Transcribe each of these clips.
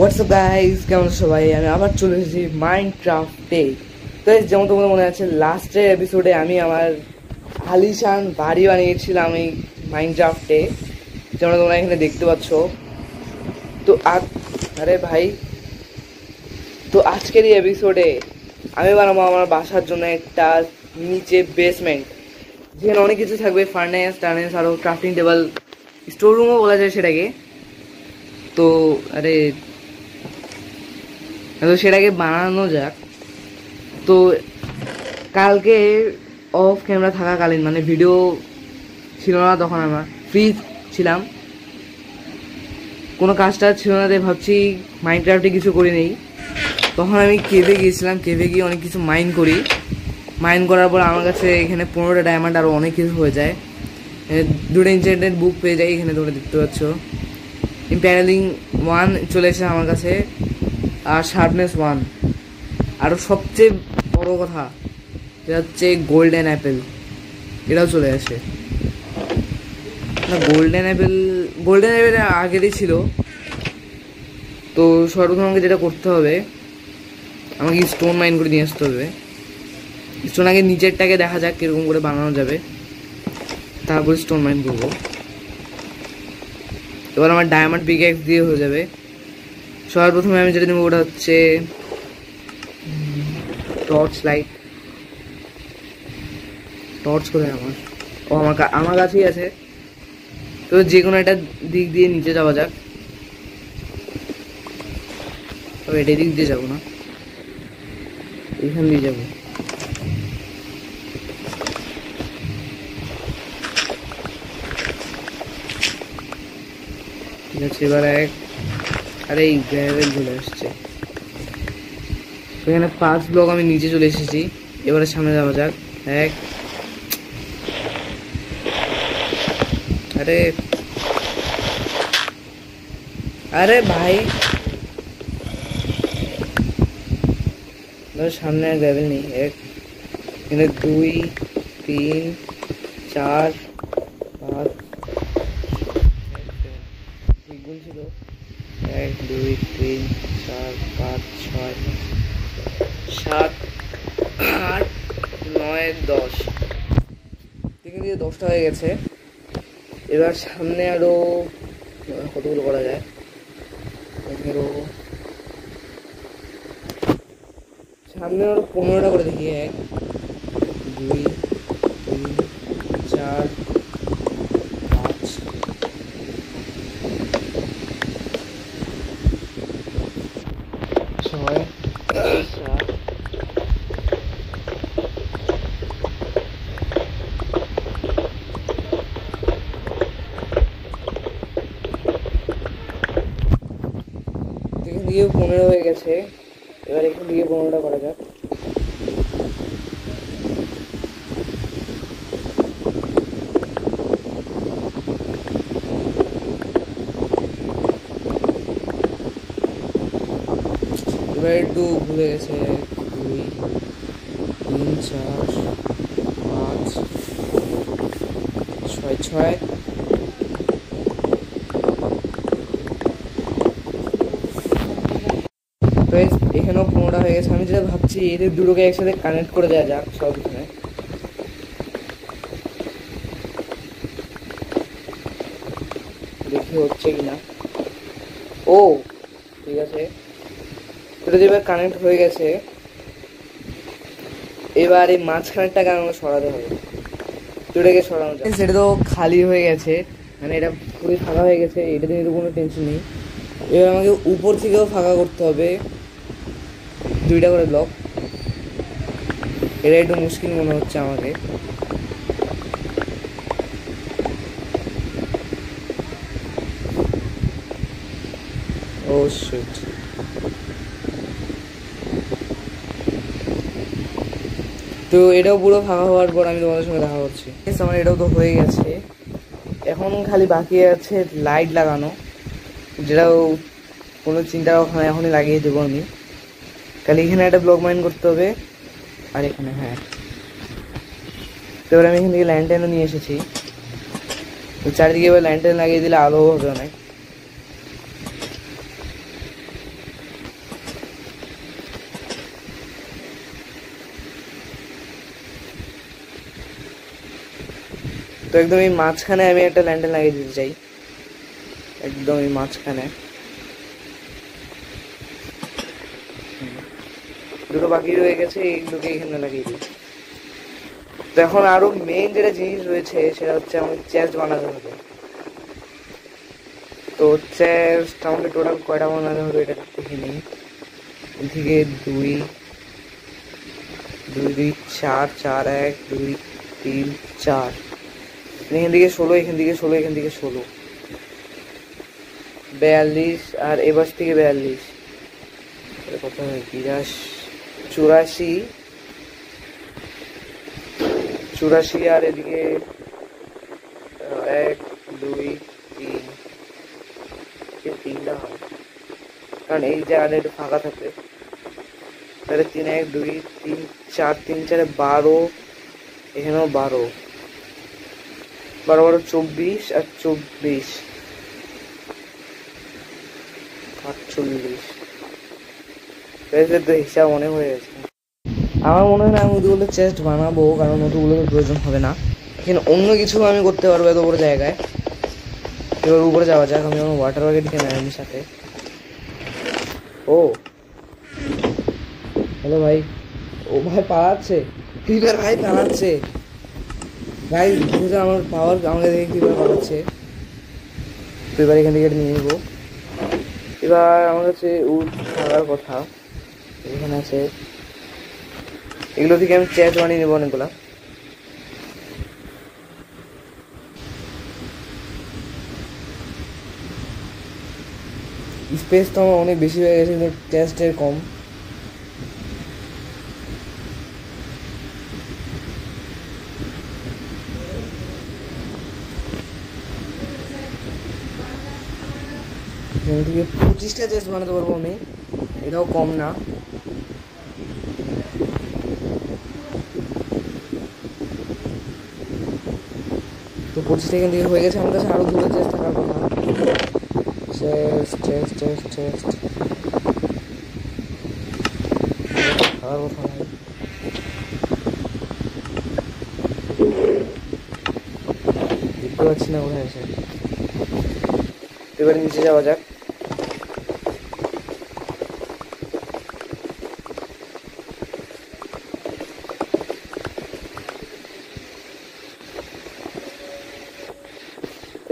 WhatsApp guys, কেমন সবাই? আমি আবার চলে এসেছি মাইনক্রাফটে। তো যেমন তোমাদের মনে আছে, লাস্টের এপিসোডে আমি আমার আলিশান বাড়ি বানিয়েছিলাম এই মাইনক্রাফটে, যেমন তোমরা এখানে দেখতে পাচ্ছ। তো আরে ভাই, তো আজকের এই এপিসোডে আমি বানাবো আমার বাসার জন্য একটা নিচে বেসমেন্ট, যেখানে অনেক কিছু থাকবে, ফার্নেস টার্নেস, আরও ক্রাফটিং টেবল, স্টোর রুমও বলা যায় সেটাকে। তো সেটাকে বানানো যাক। তো কালকে অফ ক্যামেরা থাকাকালীন, মানে ভিডিও ছিল না, তখন আমরা ফ্রি ছিলাম, কোনো কাজটা ছিল না, তাই ভাবছি মাইনক্রাফটে কিছু করে নেই। তখন আমি কেভে গিয়েছিলাম, কেভে গিয়ে অনেক কিছু মাইন করার পর আমার কাছে এখানে 15টা ডায়মন্ড আরও অনেক কিছু হয়ে যায়। 2টা ইনচেন্টেড বুক পেয়ে যাই, এখানে তোমরা দেখতে পাচ্ছ। ইম্প্যানেলিং 1 চলে এসেছে আমার কাছে, আর শার্পনেস 1। আরও সবচেয়ে বড় কথা যেটা হচ্ছে গোল্ডেন অ্যাপেল, এটাও চলে আসে। না, গোল্ডেন অ্যাপেল আগেরই ছিল। তো সর্বপ্রথম আমাকে যেটা করতে হবে, আমাকে স্টোন মাইন করে নিয়ে আসতে হবে। স্টোন আগে নিচেরটাকে দেখা যাক কীরকম করে বানানো যাবে, তারপর স্টোন মাইন করবো। এবার আমার ডায়মন্ড পিকঅ্যাক্স দিয়ে হয়ে যাবে। সবার প্রথমে আমি যেটা নেবো ওটা হচ্ছে টর্চ লাইট। টর্চ কোথায় আমার কাছেই আছে। তো যে কোনো একটা দিক দিয়ে নিচে যাওয়া যাক। তবে এটা দিক দিয়ে যাবো না, এইখান দিয়ে যাবো। ঠিক আছে, এবার আরে এই গ্র্যাভেল চলে আসছে। এখানে 5 ব্লক আমি নিচে চলে এসেছি। এবারে সামনে যাওয়া যাক। আরে ভাই, সামনে আর গ্র্যাভেল নেই। এখানে 2 3 4 5 ঠিক বলছিল। 1 2 3 4 5 6 7 8 9 10। এখান দিয়ে 10টা হয়ে গেছে। এবার সামনে আরো কতগুলো করা যায়? সামনে আরো 15টা করে দেখি। 1 2 3 4 5 6 7। এখান দিয়ে 15 হয়ে গেছে। এবার এখান দিয়ে 15টা করা যাক। এবার একটু ভুলে গেছে। 2 3 4 5 6 তো এখানেও 15টা হয়ে গেছে। আমি যেটা ভাবছি, এদের দুটোকে একসাথে কানেক্ট করে দেওয়া যাক সব এখানে। দেখি হচ্ছে কিনা। ও ঠিক আছে, এটা এবার কানেক্ট হয়ে গেছে। এবার এই মাঝখানেরটাকে আমাকে সরাতে হবে। দুটোকে সরানো যায়। সেটা তো খালি হয়ে গেছে, মানে এটা পুরো ফাঁকা হয়ে গেছে। এটা নিয়ে তো কোনো টেনশন নেই। এবার আমাকে উপর থেকেও ফাঁকা করতে হবে 2টা করে ব্লক। এটা একটু মুশকিল মনে হচ্ছে আমাকে। ও শিট। তো এটাও পুরো ফাঁকা হওয়ার পর আমি তোমাদের সঙ্গে দেখা করছি। আমার এটাও তো হয়ে গেছে। এখন খালি বাকি আছে লাইট লাগানো, যেটাও কোনো চিন্তা ভাবনা এখনই লাগিয়ে দেবো আমি। খালি এখানে একটা ব্লক মাইন করতে হবে, আর এখানে তো এবার আমি এখান থেকে ল্যান্টার্নও নিয়ে এসেছি। তো চারিদিকে এবার ল্যান্টার্ন লাগিয়ে দিলে আলো হবে অনেক। তো একদম এই মাঝখানে আমি একটা ল্যান্ডেল লাগিয়ে দিতে চাই, একদম এই মাঝখানে। দুটো বাকি রয়ে গেছে, এইগুলোকে এখানে লাগিয়ে দিই। তো এখন আরো মেইন যেটা জিনিস রয়েছে সেটা হচ্ছে আমাকে চেস্ট বানাতে হবে। তো চেস্ট আমাকে টোটাল কয়টা বানাতে হবে এটা দেখে নিই। এদিকে 2 2 2 4 4 1 2 3 4, এখান থেকে 16, এখান থেকে 16, এখান থেকে 16, 42, আর এবার থেকে 42, কত হয় 84, 84, আর এদিকে 1 2 3, 3টা হয় কারণ এই জায়গাটা একটু ফাঁকা থাকবে। তাহলে 3 1 2 3 4, 3 4 12, এখানেও 12 12 12 24, আর 24 48, তো হিসাব মনে হয়ে গেছে। আমার মনে হয় না আমি ওগুলো চেস্ট বানাবো, কারণ ওগুলোর প্রয়োজন হবে না। এখানে অন্য কিছু আমি করতে পারবো এত বড় জায়গায়। এবার উপরে যাওয়া যাক। আমি আমার ওয়াটার বাকেট কিনে আনি সাথে। ও হ্যালো ভাই, ও ভাই পালাচ্ছে, ক্রিপার ভাই পালাচ্ছে ভাই, বুঝে আমার পাওয়ার আমাকে দেখে ক্রিপার পালাচ্ছে। তো এবার এখান থেকে নিয়ে নেবো। এবার আমার কাছে উড থাকার কথা, এখানে আছে, এগুলো থেকে আমি চেস্ট বানিয়ে নেবো অনেকগুলা। স্পেস তো আমার অনেক বেশি হয়ে গেছে, কিন্তু চেস্টের কম। এখান থেকে 25টা চেস্ট বানাতে পারবো আমি, এটাও কম না। তো 25টা এখান থেকে হয়ে গেছে। আমার কাছে আরো 2টা চেস্ট থাকার কথা। চেস্ট চেস্ট চেস্ট চেস্ট থাকার কথা নয়। দেখতে পাচ্ছি না কোথায় আছে। এবারে নিচে যাওয়া যাক।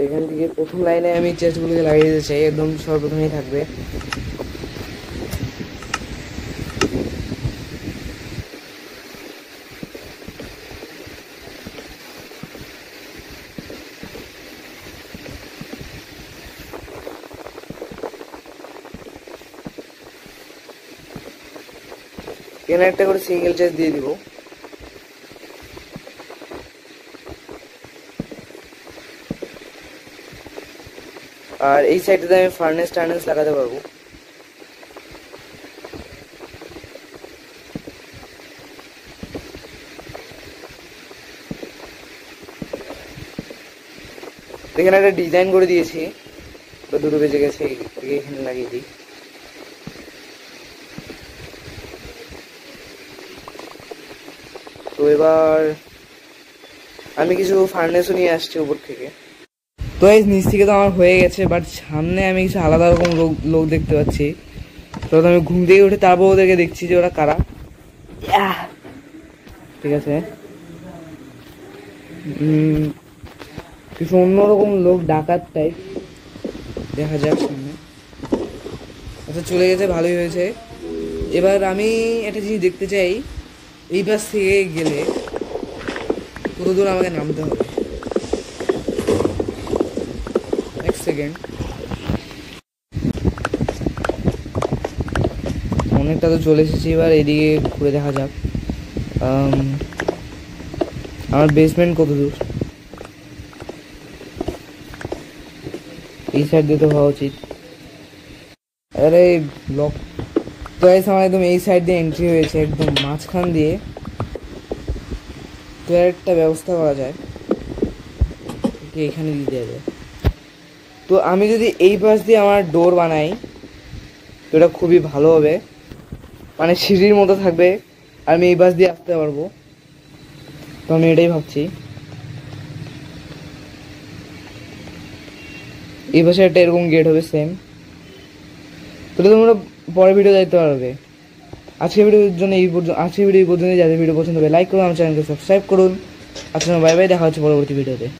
এখান থেকে প্রথম লাইনে আমি চেস্টগুলোকে লাগিয়ে দিতে চাই, একদম সর্বপ্রথমেই থাকবে। এখানে একটা করে সিঙ্গেল চেস্ট দিয়ে দিব। আর এই সাইডটাতে আমি ফার্নেস টার্নেস লাগাতে পারবো। এখানে একটা ডিজাইন করে দিয়েছি, তো দুটো বেজে গেছে, এখানে লাগিয়ে দিই। তো এবার আমি কিছু ফার্নেসও নিয়ে আসছি উপর থেকে। তো এই নিচ থেকে তো আমার হয়ে গেছে, বাট সামনে আমি কিছু আলাদা রকম লোক দেখতে পাচ্ছি। তো আমি ঘুম থেকে উঠে তারপর ওদেরকে দেখছি যে ওরা কারা। ঠিক আছে, কিছু অন্যরকম লোক, ডাকাত টাইপ, দেখা যাক সামনে। আচ্ছা চলে গেছে, ভালোই হয়েছে। এবার আমি একটা জিনিস দেখতে চাই, এই পাশ থেকে গেলে কত দূর আমাকে নামতে হবে। এক সেকেন্ড, অনেকটা তো চলে এসেছি। এবার এদিকে ঘুরে দেখা যাক আমার বেসমেন্ট কত দূর। এই সাইড দিয়ে তো হওয়া উচিত। আরে ব্লক তো আমার একদম এই সাইড দিয়ে এন্ট্রি হয়েছে, একদম মাঝখান দিয়ে। তো একটা ব্যবস্থা করা যায়, এখানে দিয়ে দেওয়া যায়। তো আমি যদি এই পাশ দিয়ে আমার ডোর বানাই তো এটা খুবই ভালো হবে, মানে সিঁড়ির মতো থাকবে, আর আমি এই পাশ দিয়ে আসতে পারবো। তো আমি এটাই ভাবছি। এই পাশে একটা এরকম গেট হবে সেম। তাহলে তোমরা পরের ভিডিও দেখতে পারবে। আজকের ভিডিওর জন্য আজকের ভিডিও এই পর্যন্ত। যাদের ভিডিও পছন্দ হবে লাইক করুন, আমার চ্যানেলকে সাবস্ক্রাইব করুন। আজকে বাই বাই, দেখা হচ্ছে পরবর্তী ভিডিওতে।